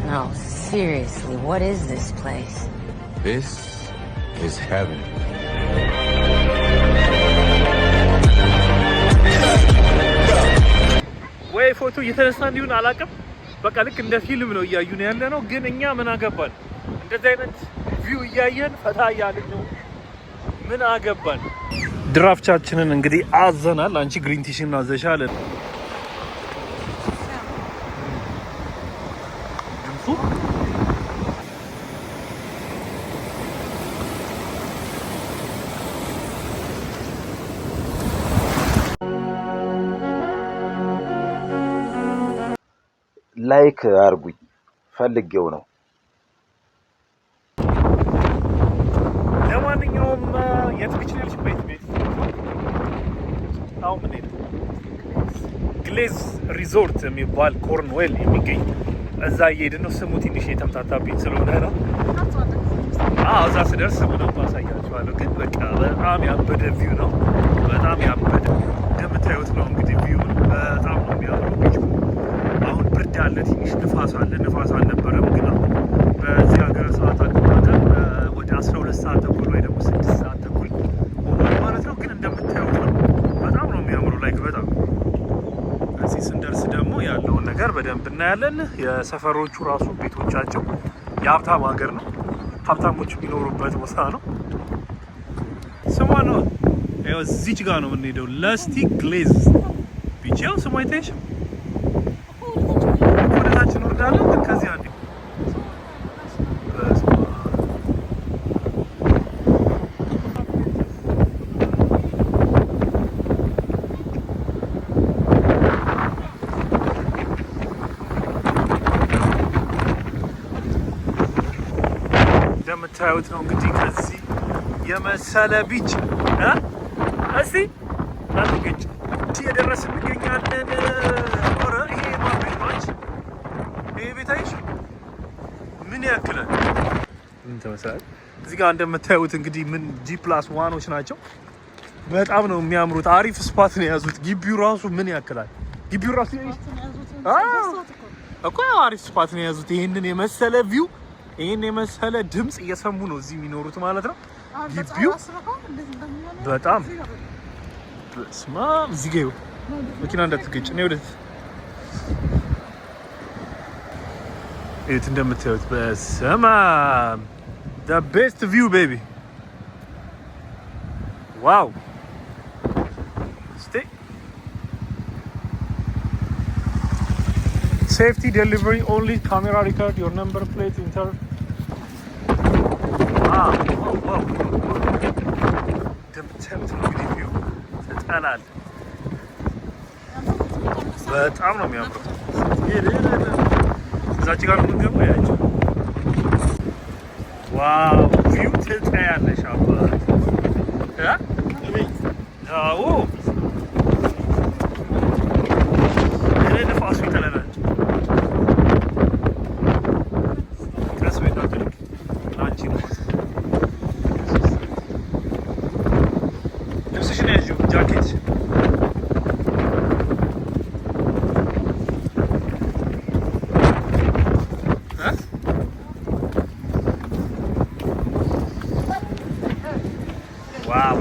No, seriously, what is this place? This is heaven. ወይ ፎቶ እየተነሳ እንዲሁን አላውቅም። በቃ ልክ እንደ ፊልም ነው እያዩን ያለ ነው። ግን እኛ ምን አገባን? እንደዚህ አይነት ቪው እያየን ፈታ እያልን ነው። ምን አገባን? ድራፍቻችንን እንግዲህ አዘናል። አንቺ ግሪን ቲሽን አዘሻል። ላይክ አርጉኝ ፈልጌው ነው። ለማንኛውም የትግጭ ልጅ ቤት አሁን ምን ሄደ ግሌዝ ሪዞርት የሚባል ኮርንዌል የሚገኝ እዛ እየሄድን ነው። ስሙ ትንሽ የተምታታብኝ ስለሆነ ነው። እዛ ስደርስ ምንም ማሳያችኋለሁ። ግን በቃ በጣም ያበደ ቪው ነው። በጣም ያበደ እንደምታዩት ነው እንግዲህ ቪውን በጣም ነው የሚያምረው። አሁን ብርድ አለ፣ ትንሽ ንፋስ አለ። ንፋስ አልነበረም ግን አሁን በዚህ ሀገር ሰዓት አቆጣጠር ወደ 12 ሰዓት ተኩል ወይ ደግሞ 6 ሰዓት ተኩል ሆኗል ማለት ነው። ግን እንደምታዩት ነው በጣም ነው የሚያምረው። ላይክ በጣም እዚህ ስንደርስ ደግሞ ያለውን ነገር በደንብ እናያለን። የሰፈሮቹ ራሱ ቤቶቻቸው የሀብታም ሀገር ነው። ሀብታሞች የሚኖሩበት ቦታ ነው። ስሟ ነው ያው እዚች ጋር ነው የምንሄደው። ለስቲ ግሌዝ ቢች ያው ስሟ አይታይሽ ወደታችን ወርዳለን። ግን ከዚህ አንዴ እንደምታዩት ነው እንግዲህ ከዚህ የመሰለ ቢች እስቲ ናትገጭ የደረስን እንገኛለን። ኧረ ይሄ ማቤቶች ይሄ ቤታይሽ ምን ያክላል? ምን ተመሳሳይ እዚህ ጋር እንደምታዩት እንግዲህ ምን G+1ዎች ናቸው። በጣም ነው የሚያምሩት። አሪፍ ስፓት ነው የያዙት። ግቢው ራሱ ምን ያክላል? ግቢው ራሱ እኮ አሪፍ ስፓት ነው የያዙት። ይሄንን የመሰለ ቪው ይሄን የመሰለ ድምጽ እየሰሙ ነው እዚህ የሚኖሩት ማለት ነው። ግቢው በጣም ስማ እዚህ ጋር መኪና እንዳትገጭ ነው። ወደት እት እንደምታዩት በሰማ the best view baby wow stay safety delivery only camera record your number plate enter wow እንደምታዩት ነው እንግዲህ ቪው ተጣላል። በጣም ነው የሚያምረው። እዛች ጋር ነው የምንገባው። ያቸው ዋው ቪው ትታያለሽ አባት አዎ ነፋሱ ይተለናል። ቀስ በይ ታድርግ አንቺ ነው ልብስሽን ያዥው ጃኬት ዋው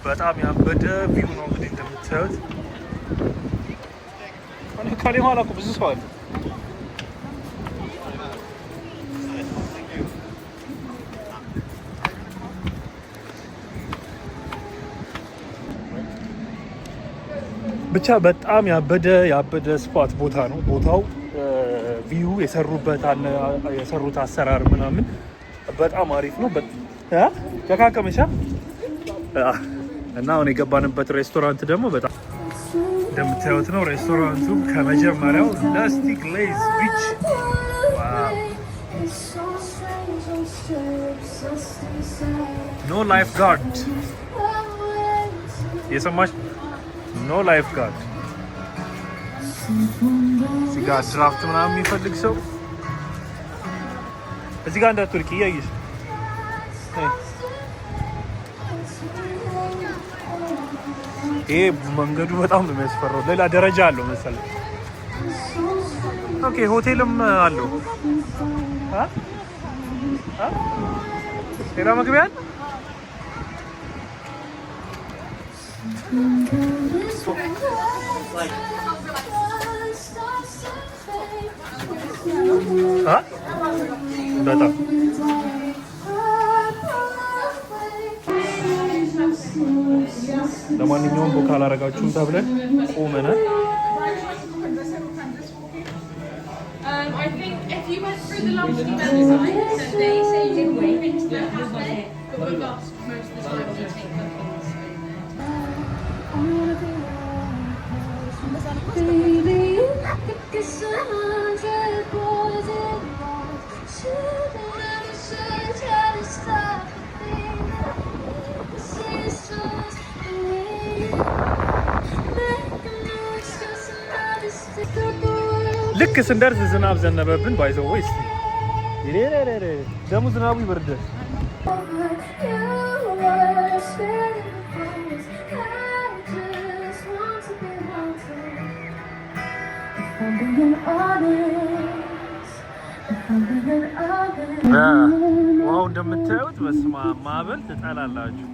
በጣም ያበደ ቪው ነው እንግዲህ እንደምታዩት። እኔ ካሌ ኋላ እኮ ብዙ ሰው አለ። ብቻ በጣም ያበደ ስፖት ቦታ ነው። ቦታው ቪው የሰሩት አሰራር ምናምን በጣም አሪፍ ነው። ከካከመሻ እና አሁን የገባንበት ሬስቶራንት ደግሞ በጣም እንደምታዩት ነው። ሬስቶራንቱ ከመጀመሪያው ለስቲ ግሌዝ ቢች ኖ ላይፍ ጋርድ የሰማች ኖ ላይፍ ጋርድ። እዚህ ጋር ድራፍት ምናምን የሚፈልግ ሰው እዚህ ጋር እንዳትወድቂ እያየሽ ይሄ መንገዱ በጣም ነው የሚያስፈራው። ሌላ ደረጃ አለው መሰለኝ። ኦኬ ሆቴልም አለው። ሌላ መግቢያ አለ? በጣም ለማንኛውም ቦካ አላረጋችሁም ተብለን ቆመናል። I think if you went through the lunch website, so they say you can wait into the cafe, but with us, most of the time we take bookings. ልክ ስንደርስ ዝናብ ዘነበብን። ባይዘው ወይስ ደግሞ ዝናቡ ይበርዳል። ዋው እንደምታዩት በስማ ማዕበል ትጠላላችሁ።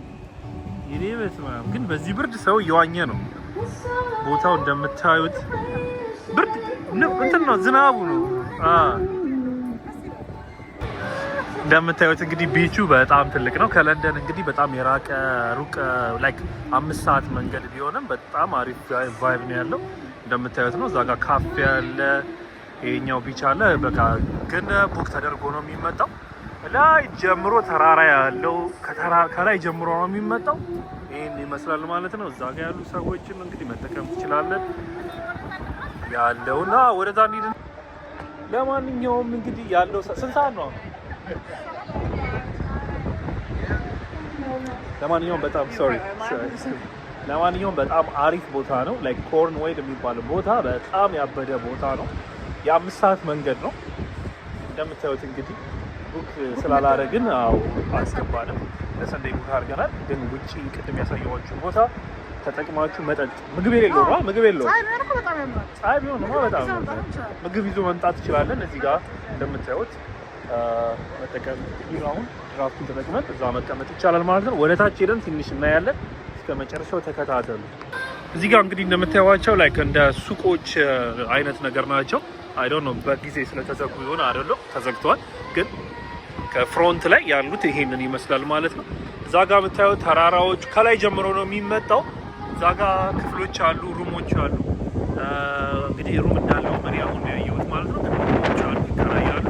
ይሄ በስማ ግን በዚህ ብርድ ሰው እየዋኘ ነው። ቦታው እንደምታዩት ብርድ እንትን ነው፣ ዝናቡ ነው። እንደምታዩት እንግዲህ ቢቹ በጣም ትልቅ ነው። ከለንደን እንግዲህ በጣም የራቀ ሩቅ ላይክ 5 ሰዓት መንገድ ቢሆንም በጣም አሪፍ ቫይብ ነው ያለው። እንደምታዩት ነው። እዛ ጋር ካፌ ያለ፣ ይሄኛው ቢች አለ። በቃ ግን ቡክ ተደርጎ ነው የሚመጣው። ላይ ጀምሮ ተራራ ያለው ከላይ ጀምሮ ነው የሚመጣው። ይሄን ይመስላል ማለት ነው። እዛ ጋር ያሉ ሰዎችን እንግዲህ መጠቀም ትችላለን ያለውና ወደዛ እንሂድ። ለማንኛውም እንግዲህ ያለው ስንት ሰዓት ነው? ለማንኛውም በጣም አሪፍ ቦታ ነው። ላይክ ኮርንዌል የሚባለው ቦታ በጣም ያበደ ቦታ ነው። የ5 ሰዓት መንገድ ነው። እንደምታዩት እንግዲህ ቡክ ስላላረግን አስገባንም። ለሰንደይ ቡክ አድርገናል። ግን ውጪ ቅድም ያሳየኋችሁ ቦታ ተጠቅማችሁ መጠጥ ምግብ የሌለው ነው። ምግብ የለው ፀሐይ ቢሆን ነው በጣም ምግብ ይዞ መምጣት ትችላለን። እዚህ ጋር እንደምታዩት መጠቀም አሁን ድራፍቱን ተጠቅመን እዛ መቀመጥ ይቻላል ማለት ነው። ወደ ታች ሄደን ትንሽ እናያለን። እስከ መጨረሻው ተከታተሉ። እዚህ ጋር እንግዲህ እንደምታዩዋቸው ላይክ እንደ ሱቆች አይነት ነገር ናቸው። አይ ዶንት ኖ በጊዜ ስለተዘጉ ይሆን አይደለም፣ ተዘግተዋል። ግን ከፍሮንት ላይ ያሉት ይሄንን ይመስላል ማለት ነው። እዛ ጋር የምታዩት ተራራዎች ከላይ ጀምሮ ነው የሚመጣው። እዛ ጋር ክፍሎች አሉ፣ ሩሞች አሉ። እንግዲህ ሩም እንዳለው እኔ አሁን ያየሁት ማለት ነው። ሩሞች አሉ፣ ይከራያሉ።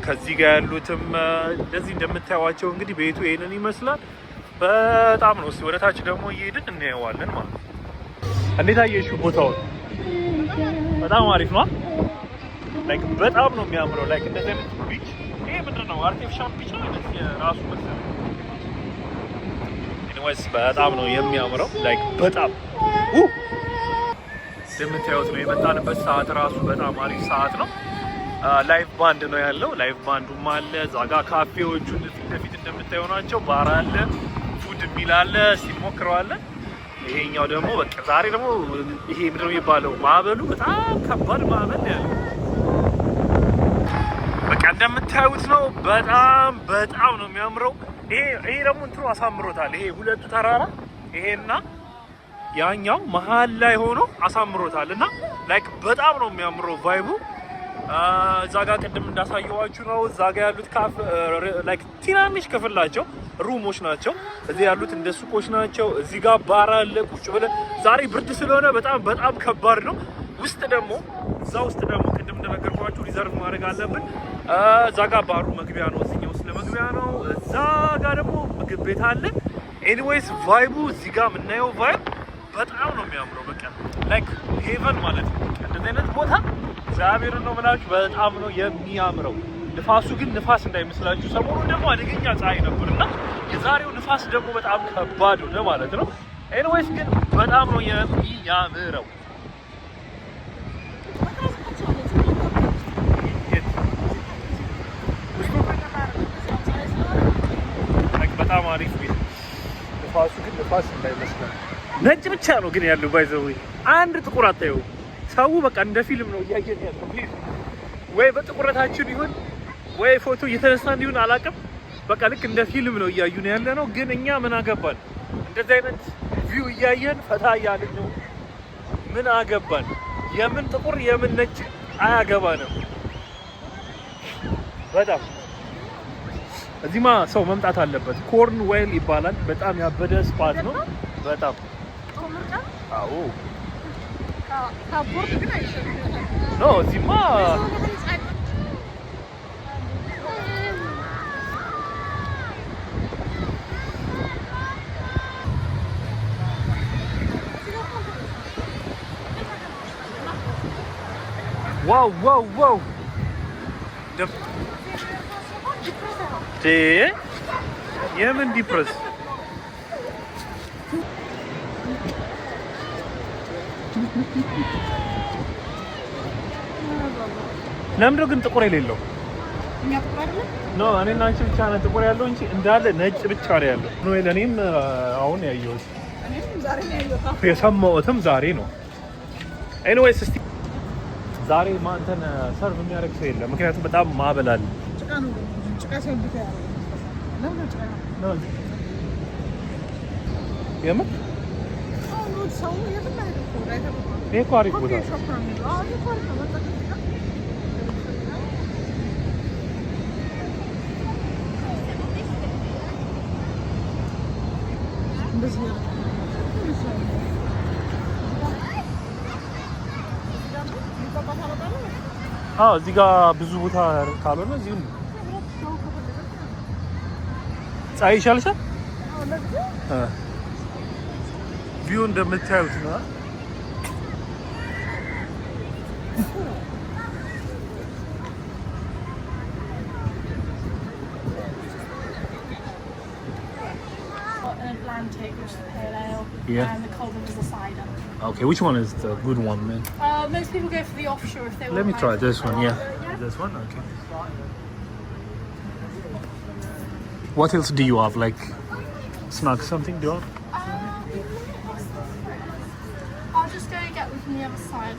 ከዚህ ጋር ያሉትም እንደዚህ እንደምታዩዋቸው እንግዲህ ቤቱ ይሄንን ይመስላል። በጣም ነው። እስኪ ወደ ታች ደግሞ እየሄድን እናየዋለን ማለት ነው። እንዴት አየሽው ቦታውን? በጣም አሪፍ ነው። ላይክ በጣም ነው የሚያምረው። ላይክ እንደዚህ አይነት ቢች ይሄ ምንድን ነው? አርቲፊሻል ቢች ነው አይነት የራሱ መሰለኝ። ኤኒዌይስ በጣም ነው የሚያምረው። ላይክ በጣም እንደምታዩት ነው። የመጣንበት ሰዓት ራሱ በጣም አሪፍ ሰዓት ነው። ላይቭ ባንድ ነው ያለው። ላይቭ ባንዱም አለ። እዛ ጋር ካፌዎቹ ፊት ለፊት እንደምታዩ ናቸው። ባር አለ፣ ፉድ የሚል አለ። ሲሞክረዋለን። ይሄኛው ደግሞ በቃ ዛሬ ደግሞ ይሄ ምንድን ነው የሚባለው ማዕበሉ በጣም ከባድ ማዕበል ያለው በቃ እንደምታዩት ነው። በጣም ነው የሚያምረው። ይሄ ደግሞ እንትኑ አሳምሮታል። ይሄ ሁለቱ ተራራ ይሄና ያኛው መሀል ላይ ሆኖ አሳምሮታል እና ላይክ በጣም ነው የሚያምረው ቫይቡ። እዛ ጋር ቅድም እንዳሳየዋችሁ ነው። እዛ ጋር ያሉት ላይክ ትናንሽ ክፍል ናቸው፣ ሩሞች ናቸው። እዚህ ያሉት እንደ ሱቆች ናቸው። እዚህ ጋር ባር አለ። ቁጭ ብለን ዛሬ ብርድ ስለሆነ በጣም ከባድ ነው። ውስጥ ደግሞ እዛ ውስጥ ደግሞ ቅድም እንደነገርኳችሁ ሪዘርቭ ማድረግ አለብን። እዛ ጋር ባሩ መግቢያ ነው፣ እዚህኛው ውስጥ ለመግቢያ ነው። እዛ ጋር ደግሞ ምግብ ቤት አለ። ኤኒዌይስ ቫይቡ እዚህ ጋር የምናየው ቫይብ በጣም ነው የሚያምረው። በቃ ላይክ ሄቨን ማለት ነው። እንደዚህ አይነት ቦታ እግዚአብሔርን ነው የምላችሁ በጣም ነው የሚያምረው። ንፋሱ ግን ንፋስ እንዳይመስላችሁ። ሰሞኑን ደግሞ አደገኛ ፀሐይ ነበርና የዛሬው ንፋስ ደግሞ በጣም ከባድ ነው ማለት ነው። ኤኒዌይስ ግን በጣም ነው የሚያምረው። በጣም አሪፍ ቤት። ንፋሱ ግን ንፋስ እንዳይመስላል። ነጭ ብቻ ነው ግን ያለው። ባይዘው አንድ ጥቁር አታየው። ሰው በቃ እንደ ፊልም ነው እያየን ያለው። ወይ በጥቁረታችን ይሁን ወይ ፎቶ እየተነሳን ይሁን አላውቅም። በቃ ልክ እንደ ፊልም ነው እያዩን ያለ ነው። ግን እኛ ምን አገባን? እንደዚህ አይነት ቪው እያየን ፈታ እያልን ነው። ምን አገባን? የምን ጥቁር የምን ነጭ አያገባንም። በጣም እዚህማ ሰው መምጣት አለበት። ኮርንዌል ይባላል። በጣም ያበደ ስፓት ነው። በጣም አዎ። ካፖርት ግን አይሸጥም ነው እዚህማ ዋው ዋው ዋው የምን ዲፕረስ ለምንድን ነው ግን ጥቁር የሌለው? ኖ እኔና አንቺ ብቻ ነን ጥቁር ያለው እንጂ እንዳለ ነጭ ብቻ ነው ያለው። ነው ለኔም አሁን ያየሁት የሰማሁትም ዛሬ ነው። ኤኒዌይስ እስቲ ዛሬ ማንተን ሰርቭ የሚያደርግ ሰው የለም። ምክንያቱም በጣም ማዕበል አለ። የምን ይሄ እኮ አሪፍ ቦታ እዚህ ጋር ብዙ ቦታ ካልሆነ እዚሁ ፀሐይ ይሻልሻል። ቪው እንደምታዩት ነው። Atlantic, which is the pale ale, Yeah. and the cold one is the cider. Okay, which one is the good one, man? Most people go for the offshore if they want. Let me try like, this one. Yeah, this one. Okay. What else do you have? Like snacks, something? Do you have? I'll just go get them from the other side.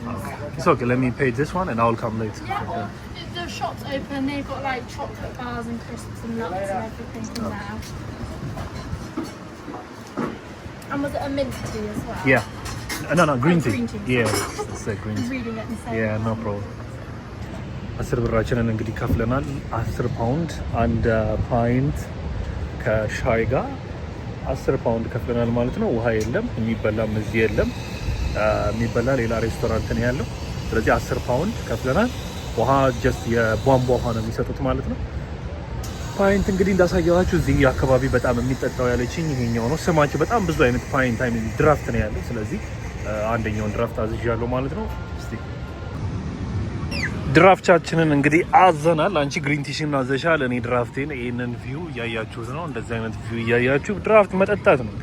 It's okay. Let me pay this one, and I'll come later. Yeah. The shop's open. They've got like chocolate bars and crisps and nuts and everything from there. And was it a mint tea as well? Yeah. No, green tea. Green tea. Yeah, it's a green tea. Reading it and saying. Yeah, no problem. 10 ብራችንን እንግዲህ ከፍለናል። 10 ፓውንድ አንድ ፓይንት ከሻይ ጋር 10 ፓውንድ ከፍለናል ማለት ነው። ውሃ የለም፣ የሚበላም እዚህ የለም። የሚበላ ሌላ ሬስቶራንት ነው ያለው። ስለዚህ 10 ፓውንድ ከፍለናል። ውሃ ጀስት የቧንቧ ውሃ ነው የሚሰጡት ማለት ነው። ፓይንት እንግዲህ እንዳሳየዋችሁ እዚህ አካባቢ በጣም የሚጠጣው ያለችኝ ይሄኛው ነው። ስማቸው በጣም ብዙ አይነት ፓይንት ድራፍት ነው ያለው። ስለዚህ አንደኛውን ድራፍት አዝዣለሁ ማለት ነው። እስቲ ድራፍቻችንን እንግዲህ አዘናል። አንቺ ግሪን ቲሽን አዘሻል፣ እኔ ድራፍቴን። ይሄንን ቪው እያያችሁት ነው። እንደዚህ አይነት ቪው እያያችሁ ድራፍት መጠጣት ነው።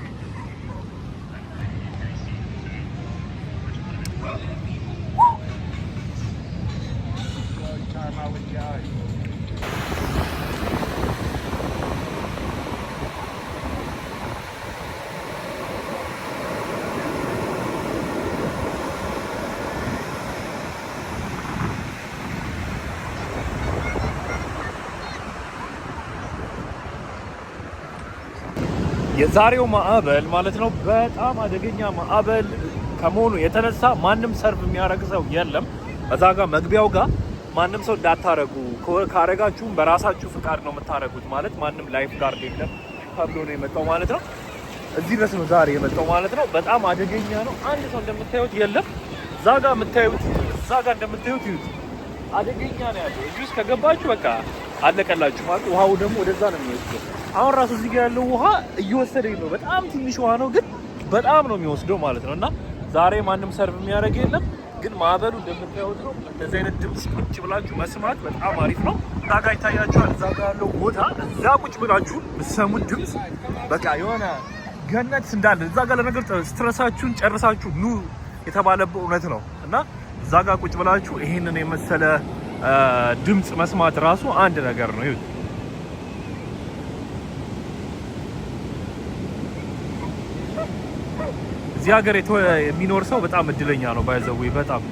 የዛሬው ማዕበል ማለት ነው በጣም አደገኛ ማዕበል ከመሆኑ የተነሳ ማንም ሰርቭ የሚያደርግ ሰው የለም። እዛ ጋር መግቢያው ጋር ማንም ሰው እንዳታረጉ፣ ካረጋችሁም በራሳችሁ ፍቃድ ነው የምታረጉት። ማለት ማንም ላይፍ ጋርድ የለም ተብሎ ነው የመጣው ማለት ነው። እዚህ ድረስ ነው ዛሬ የመጣው ማለት ነው። በጣም አደገኛ ነው። አንድ ሰው እንደምታዩት የለም። እዛ ጋር የምታዩት እዛ ጋር እንደምታዩት ይሁት አደገኛ ነው ያለው። እዚህ ውስጥ ከገባችሁ በቃ አለቀላችሁ ማለት። ውሃው ደግሞ ወደዛ ነው የሚወስደው። አሁን ራሱ እዚህ ጋር ያለው ውሃ እየወሰደኝ ነው። በጣም ትንሽ ውሃ ነው ግን በጣም ነው የሚወስደው ማለት ነው። እና ዛሬ ማንም ሰርቭ የሚያደርግ የለም። ግን ማዕበሉ እንደምታዩት ነው። እንደዚህ አይነት ድምፅ ቁጭ ብላችሁ መስማት በጣም አሪፍ ነው። እዛ ጋር ይታያችኋል። እዛ ጋር ያለው ቦታ እዛ ቁጭ ብላችሁ የምትሰሙት ድምፅ በቃ የሆነ ገነት እንዳለ እዛ ጋር ለነገር ስትረሳችሁን ጨርሳችሁ ኑ የተባለበት እውነት ነው። እና እዛ ጋር ቁጭ ብላችሁ ይሄንን የመሰለ ድምፅ መስማት ራሱ አንድ ነገር ነው። ይሁን እዚህ ሀገር የሚኖር ሰው በጣም እድለኛ ነው። ባይዘው በጣም